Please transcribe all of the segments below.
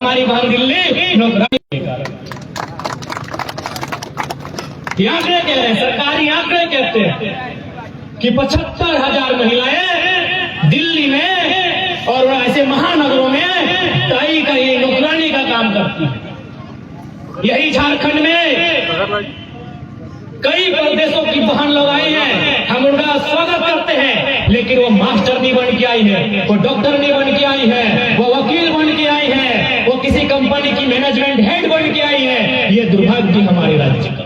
हमारी बहन दिल्ली नौकरी आंकड़े कह रहे हैं, सरकारी आंकड़े कहते हैं कि 75,000 महिलाएं दिल्ली में और ऐसे महानगरों में ताई का ये नौकरानी का काम करती है। यही झारखंड में कई प्रदेशों की बहन लोग आई हैं, हम उनका स्वागत करते हैं, लेकिन वो मास्टर नहीं बन के आई है, वो डॉक्टर नहीं बन के आई है, वो वकील बन के आई है, वो किसी कंपनी की मैनेजमेंट हेड बन के आई है। ये दुर्भाग्य हमारे राज्य का।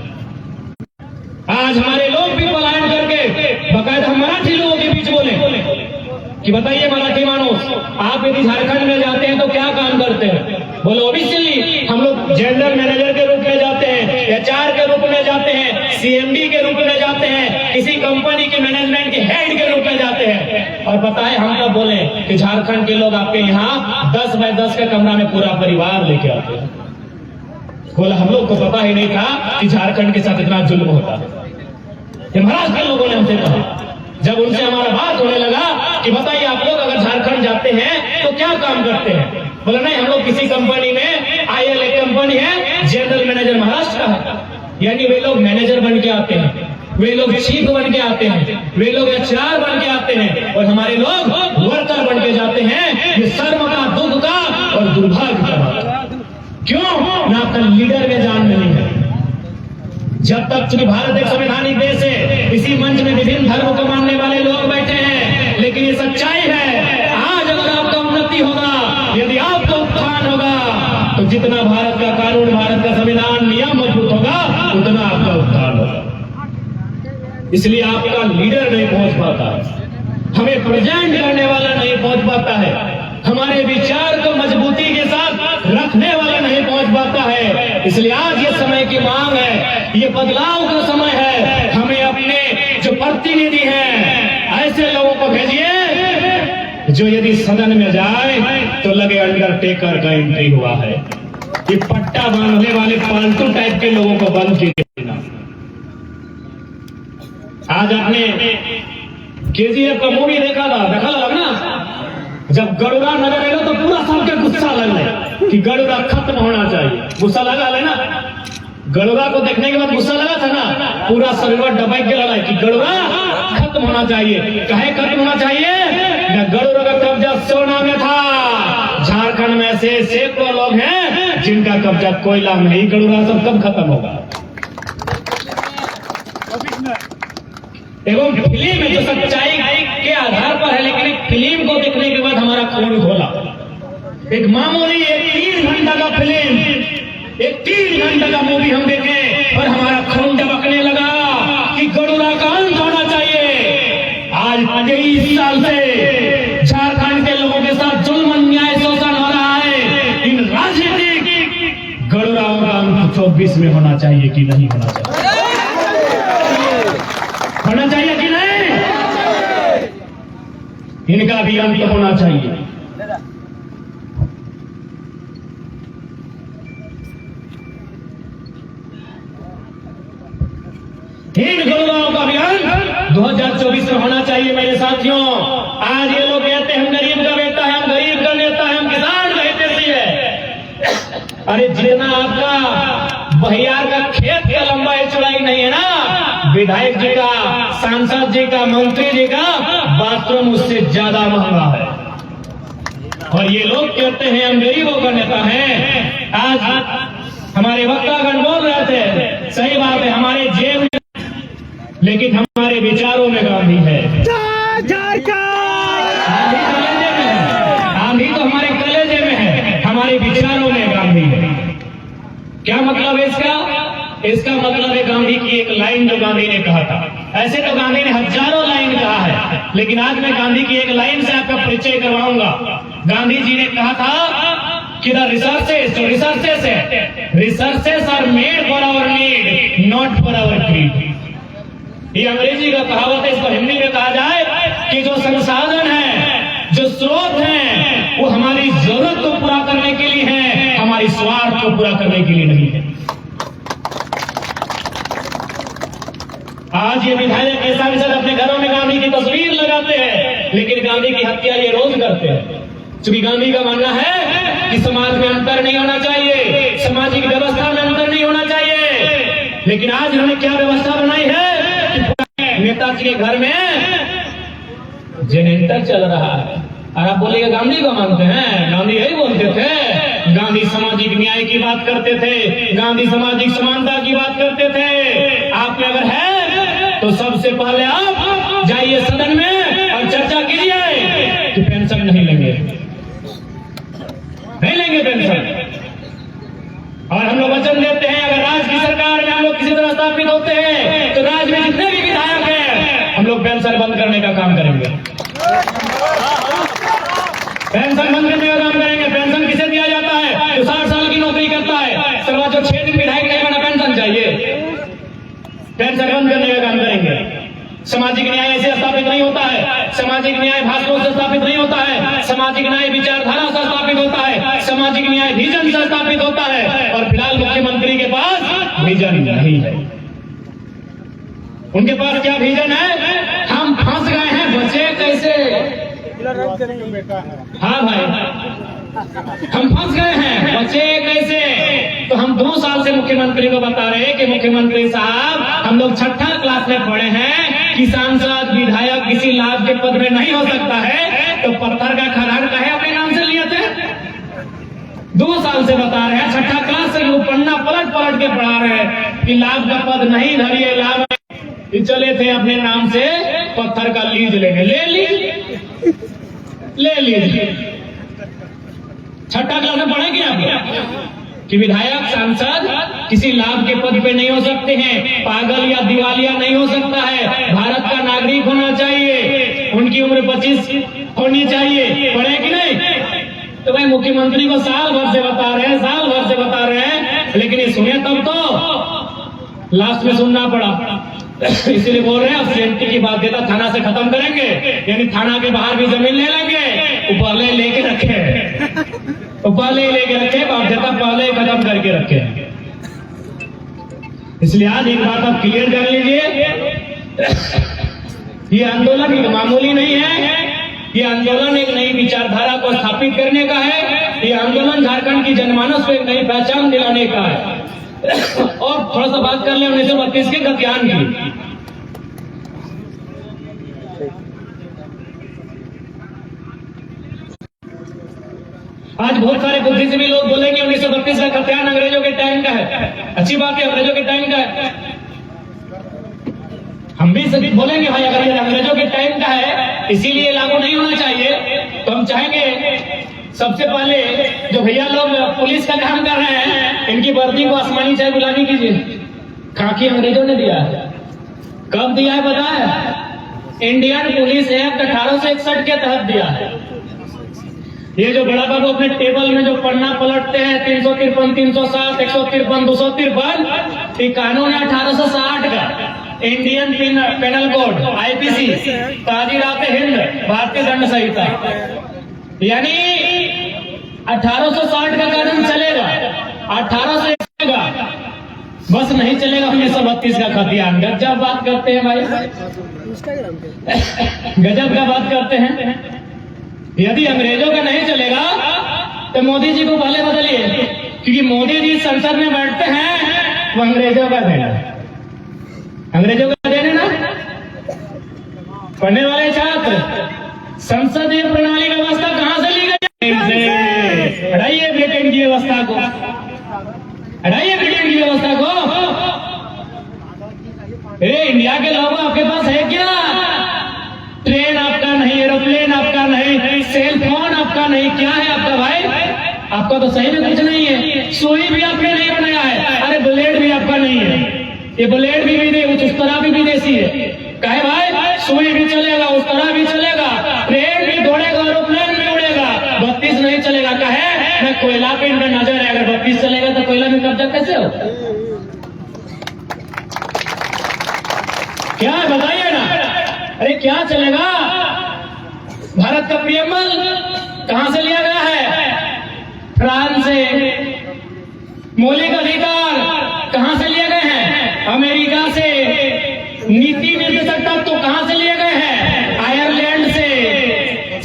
आज हमारे लोग भी पलायन करके बाकायदा हम मराठी लोगों के बीच बोले कि बताइए मराठी मानुस, आप यदि झारखंड में जाते हैं तो क्या काम करते हैं? बोले ओबीसी हम लोग जनरल मैनेजर के रूप में जाते हैं, एचआर के रूप में जाते हैं, सीएमडी के रूप में जाते हैं, किसी कंपनी के मैनेजमेंट के हेड के रूप में जाते हैं। और बताए हम कब बोले कि झारखंड के लोग आपके यहाँ 10 बाय 10 के कमरा में पूरा परिवार लेके आते हैं। बोला हम लोग को पता ही नहीं था कि झारखंड के साथ इतना जुल्म होता है। महाराष्ट्र के लोगों ने हमसे कहा, जब उनसे हमारा बात होने लगा कि बताइए आप लोग अगर झारखंड जाते हैं तो क्या काम करते हैं? बोला नहीं, हम लोग किसी कंपनी में, आईएल एक कंपनी है, जनरल मैनेजर महाराष्ट्र का है, यानी वे लोग मैनेजर बन के आते हैं, वे लोग चीफ बन के आते हैं, वे लोग एचआर बन के आते हैं और हमारे लोग वर्कर बन के जाते हैं। ये शर्म का, दुख का और दुर्भाग्य का बात है। क्यों ना अपना लीडर में जान नहीं है। जब तक चूंकि भारत एक संवैधानिक देश है, इसी मंच में विभिन्न धर्म को मानने वाले लोग बैठे हैं, लेकिन ये सच्चाई है। आज अगर आपका उन्नति होगा, यदि आपका उत्थान होगा, तो जितना भारत का कानून, भारत का संविधान, नियम मजबूत होगा, उतना आपका उत्थान होगा। इसलिए आपका लीडर नहीं पहुंच पाता है, हमें प्रेजेंट करने वाला नहीं पहुंच पाता है, हमारे विचार को मजबूती के साथ रखने वाला नहीं पहुंच पाता है। इसलिए आज ये समय की मांग है, ये बदलाव का समय है। हमें अपने जो प्रतिनिधि हैं ऐसे लोगों को भेजिए जो यदि सदन में जाए तो लगे अंडरटेकर का एंट्री हुआ है। ये पट्टा बांधने वाले फालतू टाइप के लोगों को बंद कीजिए। आज आपने केजीएफ का मूवी देखा था ना, जब गरुड़ा नजर आएगा तो पूरा सबके गुस्सा लग रहा कि गरुड़ा खत्म होना चाहिए। गुस्सा लगा है ना, गरुड़ा को देखने के बाद गुस्सा लगा था ना, पूरा शरीर दबाई के लड़ा कि गरुड़ा खत्म होना चाहिए। कहे खत्म होना चाहिए? गरुड़ा का कब्जा सोना में था। झारखंड में ऐसे सैकड़ों लोग हैं जिनका कब्जा कोयला में नहीं। गरुड़ा सब कब खत्म होगा? एवं फिल्म में जो सच्चाई के आधार पर है, लेकिन एक फिल्म को देखने के बाद हमारा खून खोला। एक मामूली एक 3 घंटा का फिल्म, एक 3 घंटा का मूवी हम देखे और हमारा खून टपकने लगा कि गरुड़ा का अंत होना चाहिए। आज 23 साल से झारखंड के लोगों के साथ जुल्म, अन्याय, शोषण हो रहा है। इन राजनीतिक गरुड़ाओं का अंत 24 में होना चाहिए कि नहीं होना चाहिए? होना चाहिए कि नहीं? इनका भी अंत होना चाहिए। इन गरुड़ाओं का भी अंत 2024 में होना चाहिए। मेरे साथियों, आज ये लोग कहते हैं हम गरीब का बेटा है, हम गरीब का नेता है, हम किसान का हितैषी है। अरे जितना आपका बहियार का खेत का लंबाई चौड़ाई नहीं है ना, विधायक जी का, सांसद जी का, मंत्री जी का बाथरूम उससे ज्यादा महंगा है। और ये लोग कहते हैं हम गरीबों का नेता है। आज हमारे वक्तागण बोल रहे थे, सही बात है, हमारे जेब में, लेकिन हमारे विचारों में गांधी है। गांधी तो हमारे कलेजे में है, हमारे विचारों में गांधी है। क्या मतलब है इसका? इसका मतलब है गांधी की एक लाइन जो गांधी ने कहा था। ऐसे तो गांधी ने हजारों लाइन कहा है, लेकिन आज मैं गांधी की एक लाइन से आपका परिचय करवाऊंगा। गांधी जी ने कहा था कि the researches are made for our need, not for our greed. ये अंग्रेजी का कहावत है, इसको हिंदी में कहा जाए कि जो संसाधन है, जो स्रोत है, वो हमारी जरूरत को पूरा करने के लिए है, हमारी स्वार्थ को पूरा करने के लिए नहीं है। आज ये विधायक के सांसद अपने घरों में गांधी की तस्वीर लगाते हैं, लेकिन गांधी की हत्या ये रोज करते हैं। क्योंकि गांधी का मानना है कि समाज में अंतर नहीं होना चाहिए, सामाजिक व्यवस्था में अंतर नहीं होना चाहिए। लेकिन आज इन्होंने क्या व्यवस्था बनाई है कि नेताजी के घर में जनरेटर चल रहा है। और आप बोलिए गांधी को मानते हैं? गांधी यही बोलते थे, गांधी सामाजिक न्याय की बात करते थे, गांधी सामाजिक समानता की बात करते थे। आप में अगर है तो सबसे पहले आप जाइए सदन में और चर्चा कीजिए कि पेंशन नहीं लेंगे, नहीं लेंगे पेंशन। और हम लोग वचन देते हैं अगर राज्य की सरकार में हम लोग किसी तरह स्थापित होते हैं तो राज्य में जितने भी विधायक हैं हम लोग पेंशन बंद करने का काम करेंगे, पेंशन बंद करने का काम करेंगे। पेंशन किसे दिया जाता है? जो 60 साल की नौकरी करता है, सरवा जो 6 दिन विधायक नहीं बना पेंशन चाहिए, पेंशन बंद करने का काम करेंगे। सामाजिक न्याय ऐसे स्थापित नहीं होता है, सामाजिक न्याय भाषणों से स्थापित नहीं होता है, सामाजिक न्याय विचारधारा से स्थापित होता है, सामाजिक न्याय विजन से स्थापित होता है। और फिलहाल मुख्यमंत्री के पास विजन नहीं है। उनके पास क्या विजन है? हम फंस गए हैं, बचे कैसे? हाँ भाई, हम फंस गए हैं, बचे कैसे? तो हम 2 साल से मुख्यमंत्री को बता रहे हैं कि मुख्यमंत्री साहब हम लोग 6ठी क्लास में पढ़े हैं कि सांसद विधायक किसी लाभ के पद में नहीं हो सकता है, तो पत्थर का खदान काहे अपने नाम से लिए थे? 2 साल से बता रहे हैं, 6ठी क्लास से लोग पन्ना पलट पलट के पढ़ा रहे हैं कि लाभ का पद नहीं धरिए, लाभ चले थे अपने नाम से पत्थर का लीज लेने, ले लीजिए। 6ठी क्लास में पढ़ेंगे आप कि विधायक सांसद किसी लाभ के पद पे नहीं हो सकते हैं, पागल या दिवालिया नहीं हो सकता है, भारत का नागरिक होना चाहिए, उनकी उम्र 25 होनी चाहिए। पढ़े कि नहीं? तो भाई मुख्यमंत्री को साल भर से बता रहे हैं, साल भर से बता रहे हैं, लेकिन ये सुने तब तो लास्ट में सुनना पड़ा। इसीलिए बोल रहे हैं अब सीएमटी की बाध्यता थाना से खत्म करेंगे, यानी थाना के बाहर भी जमीन ले लेंगे, पहले लेके रखे, पहले लेके रखे, बाध्यता पहले खत्म करके रखे। इसलिए आज एक बात आप क्लियर कर लीजिए, ये आंदोलन मामूली नहीं है, ये आंदोलन एक नई विचारधारा को स्थापित करने का है, ये आंदोलन झारखंड की जनमानस को एक नई पहचान दिलाने का है। और थोड़ा सा बात कर ले 1932 के गतियान की। आज बहुत सारे बुद्धिजीवी लोग बोलेंगे 1932 का गतियान अंग्रेजों के टाइम का है। अच्छी बात है, अंग्रेजों के टाइम का है, हम भी सभी बोलेंगे भाई अगर ये अंग्रेजों के टाइम का है इसीलिए लागू नहीं होना चाहिए। तो हम चाहेंगे सबसे पहले जो भैया लोग पुलिस का काम कर रहे हैं इनकी वर्दी को आसमानी चाय गुलाबी कीजिए। खाकी अंग्रेजों ने दिया है, कब दिया है पता है? इंडियन पुलिस एक्ट 1861 के तहत दिया है। ये जो बड़ा बाबू अपने टेबल में जो पन्ना पलटते हैं 353, 307, 153, 253, ये कानून है 1860 का, Indian penal code IPC, Tazirat Hind, Bharatiya Dand संहिता, यानी 1860 का कानून चलेगा, 1801 का बस नहीं चलेगा 1932 का खतियान। गजब बात करते हैं भाई, गजब का बात करते हैं। यदि अंग्रेजों का नहीं चलेगा तो मोदी जी को पहले बदलिए, क्योंकि मोदी जी संसद में बैठते हैं वो अंग्रेजों का देना, अंग्रेजों का देने ना। पढ़ने वाले छात्र संसदीय प्रणाली की व्यवस्था कहां से ली गई? हटाइए ब्रिटेन की व्यवस्था को, हटाइए ब्रिटेन की व्यवस्था को। इंडिया के लोगों आपके पास है क्या? ट्रेन आपका नहीं, एरोप्लेन आपका नहीं, सेल फोन आपका नहीं, क्या है आपका भाई? आपका तो सही में कुछ नहीं है। सुई भी आपने नहीं बनाया है, अरे ब्लेड भी आपका नहीं है, ये ब्लेड भी उस तरह भी विदेशी है। कहे भाई सुई भी चलेगा, उस तरह भी चलेगा, ट्रेन भी दौड़ेगा, एरोप्लेन भी उड़ेगा, 32 नहीं चलेगा। कहे मैं कोयला पे इनका नजर है, अगर 32 चलेगा तो कोयला में कब्जा कैसे हो? क्या है बताइए ना, अरे क्या चलेगा? भारत का प्रियमल कहां से लिया गया है? फ्रांस से। मौलिक अधिकार कहां से लिए गए हैं? अमेरिका से। नीति निर्देशक तत्व कहां से लिए गए हैं? आयरलैंड से।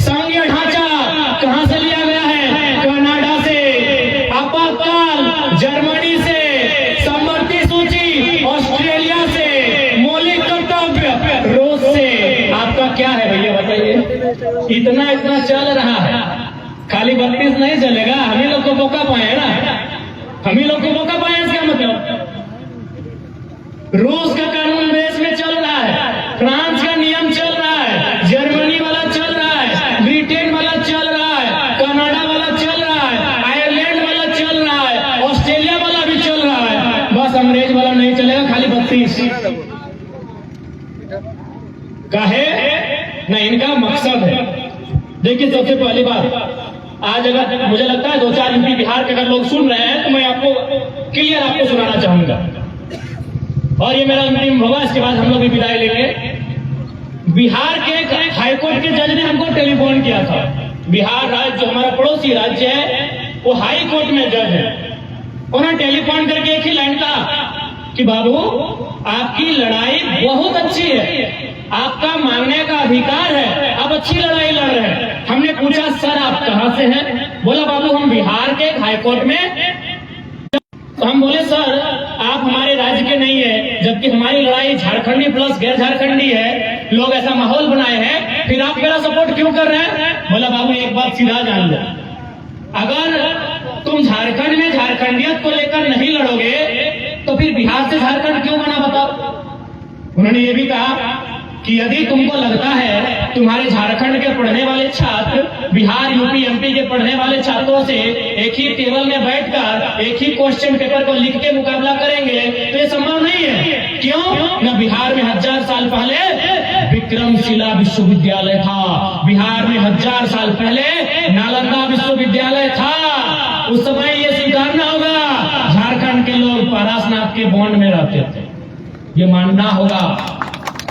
संघीय ढांचा कहां से लिया गया है? कनाडा से। इतना चल रहा है, खाली 32 नहीं चलेगा, हम ही लोग को मौका पाए ना, हम ही लोग को मौका पाए। इसका मतलब रूस का कानून देश में चल रहा है, फ्रांस का नियम चल रहा है, जर्मनी वाला चल रहा है, ब्रिटेन वाला चल रहा है, कनाडा वाला चल रहा है, आयरलैंड वाला चल रहा है, ऑस्ट्रेलिया वाला भी चल रहा है, बस अंग्रेज वाला नहीं चलेगा, खाली 32 का है ना। इनका मकसद है, देखिए सबसे पहली बात, आज अगर मुझे लगता है 2-4 यूपी बिहार के अगर लोग सुन रहे हैं तो मैं आपको क्लियर आपको सुनाना चाहूंगा, और ये मेरा अंतिम होगा, इसके बाद हम लोग भी विदाई लेंगे। बिहार के हाईकोर्ट के जज ने हमको टेलीफोन किया था। बिहार राज्य जो हमारा पड़ोसी राज्य है वो हाई कोर्ट में जज है। उन्होंने टेलीफोन करके एक ही लाइन कहा कि बाबू आपकी लड़ाई बहुत अच्छी है, आपका मांगने का अधिकार है, आप अच्छी लड़ाई लड़ रहे हैं। हमने पूछा सर आप कहां से हैं? बोला बाबू हम बिहार के हाईकोर्ट में। तो हम बोले सर आप हमारे राज्य के नहीं है, जबकि हमारी लड़ाई झारखंडी प्लस गैर झारखंडी है, लोग ऐसा माहौल बनाए हैं, फिर आप मेरा सपोर्ट क्यों कर रहे हैं? बोला बाबू एक बात सीधा जान लो, अगर तुम झारखंड में झारखंडियत को लेकर नहीं लड़ोगे तो फिर बिहार से झारखंड क्यों बना बताओ। उन्होंने ये भी कहा कि यदि तुमको लगता है तुम्हारे झारखंड के पढ़ने वाले छात्र बिहार यूपी एमपी के पढ़ने वाले छात्रों से एक ही टेबल में बैठकर एक ही क्वेश्चन पेपर को लिख के मुकाबला करेंगे तो ये संभव नहीं है। क्यों? न बिहार में 1000 साल पहले विक्रमशिला विश्वविद्यालय था, बिहार में 1000 साल पहले नालंदा विश्वविद्यालय था। उस समय ये स्वीकारना होगा, झारखंड के लोग पारसनाथ के बॉन्ड में रहते थे, ये मानना होगा।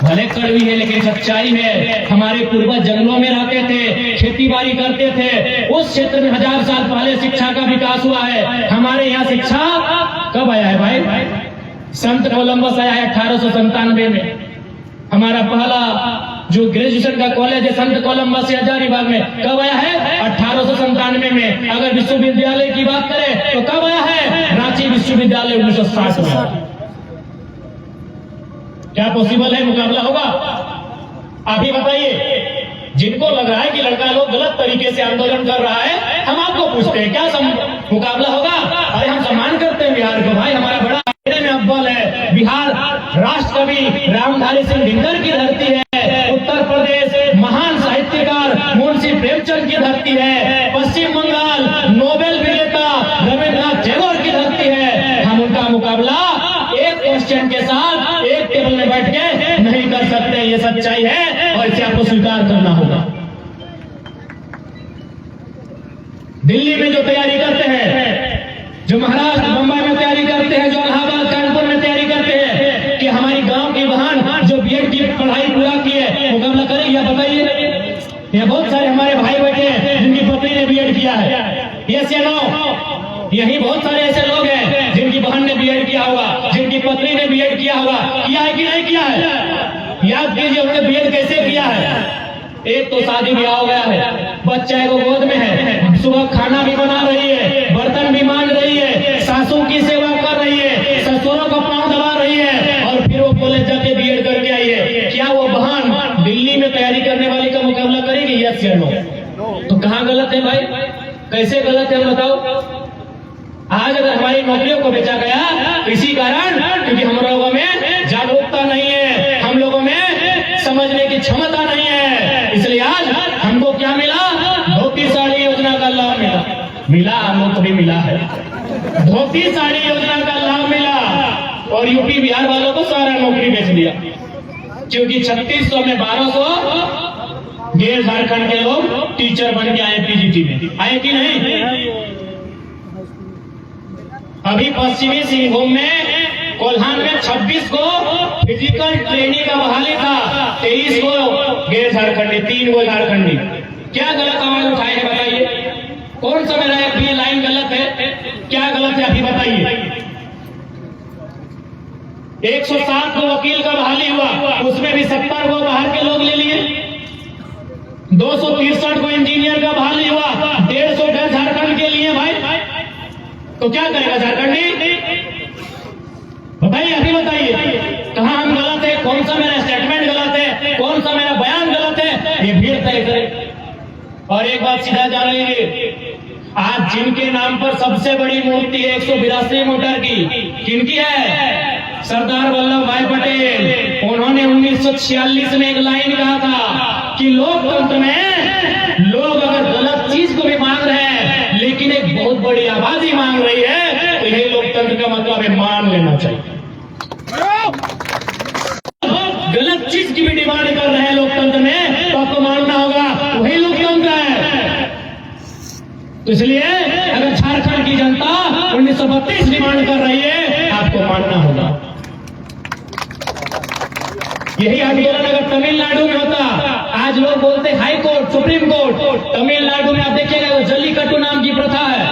भले कड़वी है लेकिन सच्चाई है। हमारे पूर्वज जंगलों में रहते थे, खेती बाड़ी करते थे, उस क्षेत्र में 1000 साल पहले शिक्षा का विकास हुआ है। हमारे यहाँ शिक्षा कब आया है भाई? संत कोलंबस आया है 1897 में। हमारा पहला जो ग्रेजुएशन का कॉलेज है संत कोलंबस से हजारीबाग में, कब आया है? 1897 में। अगर विश्वविद्यालय की बात करें तो कब आया है? रांची विश्वविद्यालय 1960 में। क्या पॉसिबल है? मुकाबला होगा? आप ही बताइए। जिनको लग रहा है कि लड़का लोग गलत तरीके से आंदोलन कर रहा है, हम आपको पूछते हैं क्या मुकाबला होगा? अरे हम सम्मान करते हैं बिहार को, भाई हमारा बड़ा में अव्वल है। बिहार राष्ट्र कवि रामधारी सिंह दिनकर की धरती है, उत्तर प्रदेश महान साहित्यकार मुंशी प्रेमचंद की धरती है, पश्चिम बंगाल नोबेल विजेता रविन्द्रनाथ टैगोर की धरती है। हम उनका मुकाबला एक क्वेश्चन के साथ एक टेबल में बैठ के नहीं कर सकते, ये सच्चाई है और इसे आपको स्वीकार करना होगा। दिल्ली में जो तैयारी करते हैं, जो महाराष्ट्र मुंबई में तैयारी करते हैं, जो इलाहाबाद कानपुर में तैयारी करते हैं, कि हमारी गांव की बहन जो बीएड की पढ़ाई पूरा की है मुकाबला करेगी? या बताइए। ये बहुत सारे हमारे भाई बैठे हैं जिनकी पत्नी ने बीएड किया है, यस या नो? यही बहुत सारे ऐसे लोग हैं जिनकी बहन ने बीएड किया होगा, जिनकी पत्नी ने बीएड किया होगा। किया है कि नहीं किया है? याद कीजिए उन्होंने बीएड कैसे किया है। एक तो शादी ब्याह हो गया है, बच्चा को गोद में है, सुबह खाना भी बना रही है, बर्तन भी मांज रही है, सासू की सेवा कर रही है, ससुरों का पांव दबा रही है, और फिर वो कॉलेज जाके बीएड करके आई है। क्या वो बहन दिल्ली में तैयारी करने वाली का मुकाबला करेगी? यस या नो? तो कहाँ गलत है भाई? कैसे गलत है बताओ? आज अगर हमारी नौकरियों को बेचा गया तो इसी कारण, क्योंकि हम लोगों में जागरूकता नहीं है, हम लोगों में समझने की क्षमता नहीं है। इसलिए आज हमको क्या मिला? धोती साड़ी योजना का लाभ मिला। हम लोग को भी मिला है, धोती साड़ी योजना का लाभ मिला, और यूपी बिहार वालों को सारा नौकरी बेच दिया, क्योंकि 3600 में 1200 गैर झारखंड के लोग टीचर बन के आए पीजीटी में। आए कि नहीं? अभी पश्चिमी सिंहभूम में कोल्हान में 26 को फिजिकल ट्रेनिंग का बहाली था, 23 को गैर झारखंडी, 3 को झारखंडी। क्या गलत आवाज उठाए हैं बताइए? कौन सा मेरा ये लाइन गलत है? क्या गलत है अभी बताइए? 107 को वकील का बहाली हुआ, उसमें भी 70 को बाहर के लोग ले लिए। 263 को इंजीनियर का बहाली हुआ, 150 झारखंड के लिए। भाई तो क्या करेगा झारखंडी? बताइए, अभी बताइए कहां हम गलत है? कौन सा मेरा स्टेटमेंट गलत है? कौन सा मेरा बयान गलत है? ये भीड़ तय करे। और एक बात सीधा जान लीजिए, आज जिनके नाम पर सबसे बड़ी मूर्ति है 182 मीटर की, किनकी है? सरदार वल्लभ भाई पटेल। उन्होंने 1946 में एक लाइन कहा था कि लोकतंत्र में लोग अगर गलत चीज को भी मांग रहे हैं लेकिन एक बहुत बड़ी आबादी मांग रही है तो यही लोकतंत्र का मतलब है, मान लेना चाहिए। गलत चीज की भी डिमांड कर रहे हैं लोकतंत्र में तो आपको मानना होगा, वही लोकतंत्र है। तो इसलिए अगर झारखंड की जनता 1932 डिमांड कर रही है, आपको मानना होगा। यही आंदोलन अगर तमिलनाडु में होता, आज लोग बोलते high court, supreme court, Tamil Nadu में आप देखिएगा वो जल्लीकट्टू नाम की प्रथा है,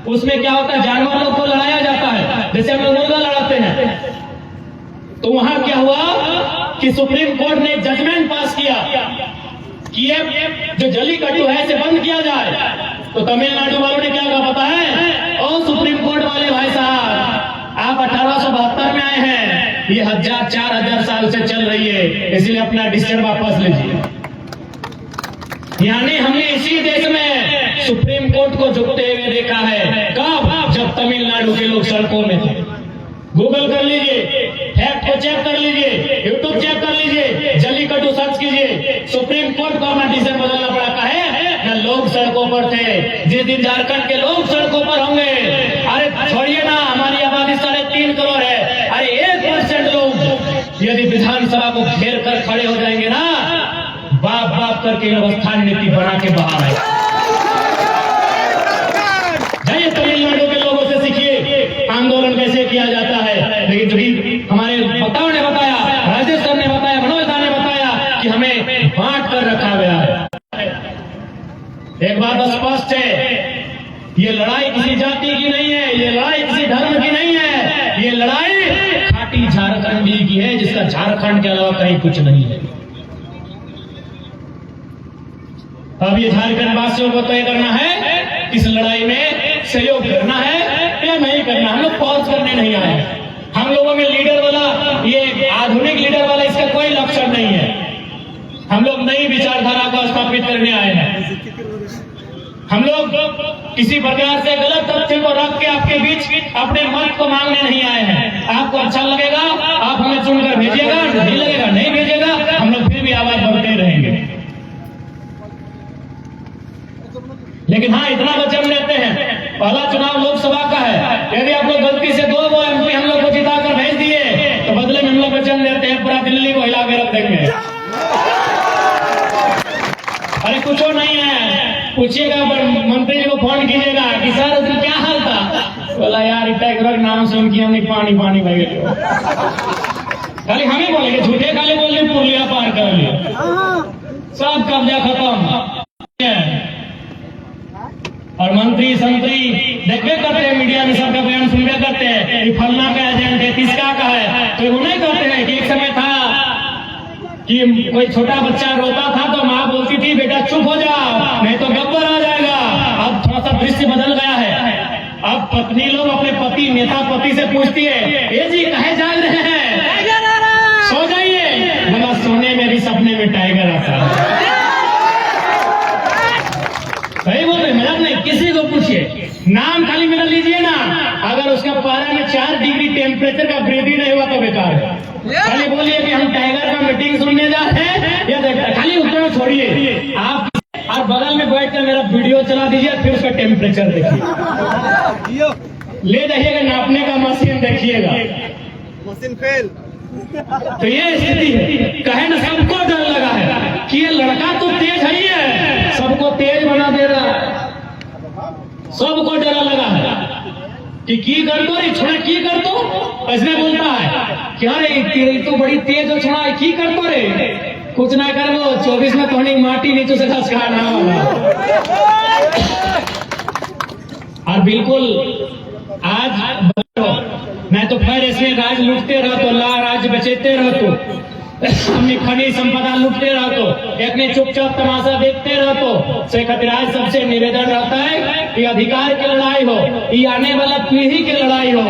उसमें क्या होता है, जानवरों को लड़ाया जाता है, जैसे हम लोग मुर्गा लड़ाते हैं। तो वहां क्या हुआ कि सुप्रीम कोर्ट ने जजमेंट पास किया कि ये जो जल्लीकट्टू है इसे बंद किया जाए। तो तमिलनाडु वालों ने क्या कहा पता है? और सुप्रीम कोर्ट वाले भाई साहब, आप 1872 में आए हैं, ये 4000 साल से चल रही है, इसलिए अपना डिसीजन वापस लीजिए। यानी हमने इसी देश में सुप्रीम कोर्ट को झुकते हुए देखा है। कब? जब तमिलनाडु के लोग सड़कों में थे। गूगल कर लीजिए, फैक्ट को चेक कर लीजिए, यूट्यूब चेक कर लीजिए, जल्लीकट्टू सर्च कीजिए। सुप्रीम कोर्ट को अपना डिसीजन बदलना पड़ा। काहे? न लोग सड़कों पर थे। जिस दिन झारखंड के लोग सड़कों पर होंगे, अरे छोड़िए ना, हमारी आबादी 3.5 करोड़ है, अरे 1% लोग यदि विधानसभा को घेर कर खड़े हो जाएंगे ना, बाप बाप करके व्यवस्था नीति बना के बाहर आए। जाइए तमिलनाडु के लोगों से सीखिए आंदोलन कैसे किया जाता है। लेकिन जो भी हमारे वक्ताओं ने बताया, राजेश सर ने बताया, मनोज दा ने बताया कि हमें बांट कर रखा गया है। एक बात स्पष्ट है, ये लड़ाई किसी जाति की नहीं है, ये लड़ाई किसी धर्म की नहीं है, ये लड़ाई खाटी झारखंडी की है, जिसका झारखंड के अलावा कहीं कुछ नहीं है। अब ये झारखंड वासियों को तय करना है, इस लड़ाई में सहयोग करना है या नहीं करना। हम लोग पॉज करने नहीं आए। हम लोगों में लीडर वाला, ये आधुनिक लीडर वाला, इसका कोई लक्षण नहीं है। हम लोग नई विचारधारा को स्थापित करने आए हैं। हम लोग किसी प्रकार से गलत तथ्य को रख के आपके बीच अपने मत को मांगने नहीं आए हैं। आपको अच्छा लगेगा आप हमें चुनकर भेजिएगा, नहीं लगेगा नहीं भेजिएगा, हम लोग फिर भी आवाज बढ़ते रहेंगे। लेकिन हाँ, इतना वचन देते हैं, पहला चुनाव लोकसभा का है, यदि आप लोग गलती से 2 MP हम लोग को जिताकर भेज दिए तो बदले में हम लोग वचन देते हैं पूरा दिल्ली को हिला के रख देंगे। अरे कुछ नहीं है, पूछिएगा मंत्री जी को फोन कीजिएगा कि सर क्या हाल था, बोला यार टाइगर नाम सुन के हमने पानी पानी बह गए। खाली हमें बोलेंगे, झूठे खाली बोले पुरलिया पार कर लिया, सब कब्जा खत्म। और मंत्री संतरी देखते करते हैं, मीडिया में सबका बयान सुनते करते हैं कि फलना का एजेंट है, किसका का है, तो वो नहीं करते हैं कि एक समय था कि कोई छोटा बच्चा रोता था तो माँ बोलती थी बेटा चुप हो जाओ नहीं तो गब्बर आ जाएगा। अब थोड़ा सा दृश्य बदल गया है। अब पत्नी लोग अपने पति, नेता पति से पूछती है, ए जी कहे जाग रहे हैं, सो जाइए। बोला सोने में भी सपने में टाइगर आता है। सही बोल रहे, मजाक नहीं। किसी को पूछिए, नाम खाली मेरा लीजिए ना, अगर उसका पारा में 4 डिग्री टेम्परेचर का वृद्धि नहीं हुआ तो बेकार है। खाली बोलिए कि हम टाइगर का मीटिंग सुनने जा रहे हैं, या खाली उत्तर छोड़िए आप, और बगल में बैठ कर मेरा वीडियो चला दीजिए, फिर उसका टेम्परेचर देखिए, ले जाइएगा नापने का मशीन देखिएगा, मशीन फेल। तो ये स्थिति है। कहे ना सबको डर लगा है कि ये लड़का तो तेज है, सबको तेज बना दे रहा है, सबको डरा लगा है कि की कर दो रे छोड़ा, की कर दो, ऐसे बोलता है कि अरे तो बड़ी तेज हो छोड़ा, की कर दो रे, कुछ ना कर वो 24 में थोड़ी माटी नीचे से खसकाना वाला। और बिल्कुल आज मैं तो फिर इसमें राज लूटते रहो तो ला राज बचेते रहो तो अपनी खनिज संपदा लूटते रहो तो अपने चुपचाप तमाशा देखते रहो तो से खातिर आज सबसे निवेदन रहता है कि अधिकार की लड़ाई हो, ये आने वाला पीढ़ी की लड़ाई हो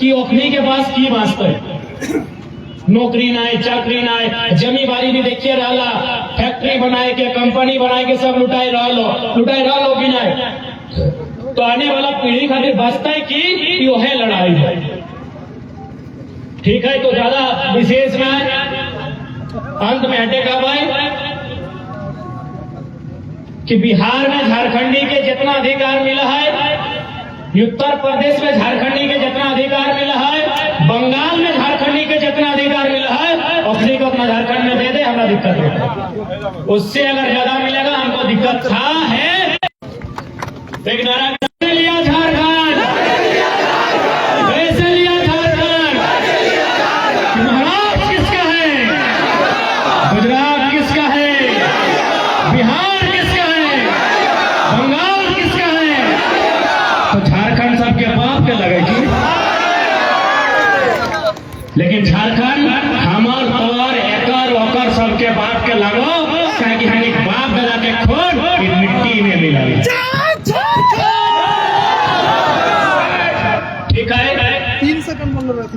कि ओखनी के पास की वास्तव नौकरी ना है, चाकरी ना है, जमी बारी भी देखिए रहला, फैक्ट्री बनाए के, कंपनी बनाए के सब लुटाई रह लो कि नहीं। तो आने वाला पीढ़ी खातिर बचता है कि यो है लड़ाई है। ठीक है, तो ज्यादा विशेष में अंत में हटेगा भाई कि बिहार में झारखंडी के जितना अधिकार मिला है, उत्तर प्रदेश में झारखंडी के जितना अधिकार मिला है, बंगाल में झारखंडी के जितना अधिकार मिला है, अपनी को अपना झारखंड में दे दे, हमें दिक्कत होता है। उससे अगर ज्यादा मिलेगा हमको दिक्कत था है। एक नारा कैसे लिया झारखंड, कैसे लिया झारखंड, महाराष्ट्र किसका है, गुजरात किसका है, बिहार किसका है, बंगाल किसका है, तो झारखंड सबके बाप के लगेगी। लेकिन झारखंड हमार तोर एकर ओकर सबके बाप के लगो, कि हमारी बाप दादा के खून इस मिट्टी में मिला। ठीक है, 3 सेकंड बोल रहे थे।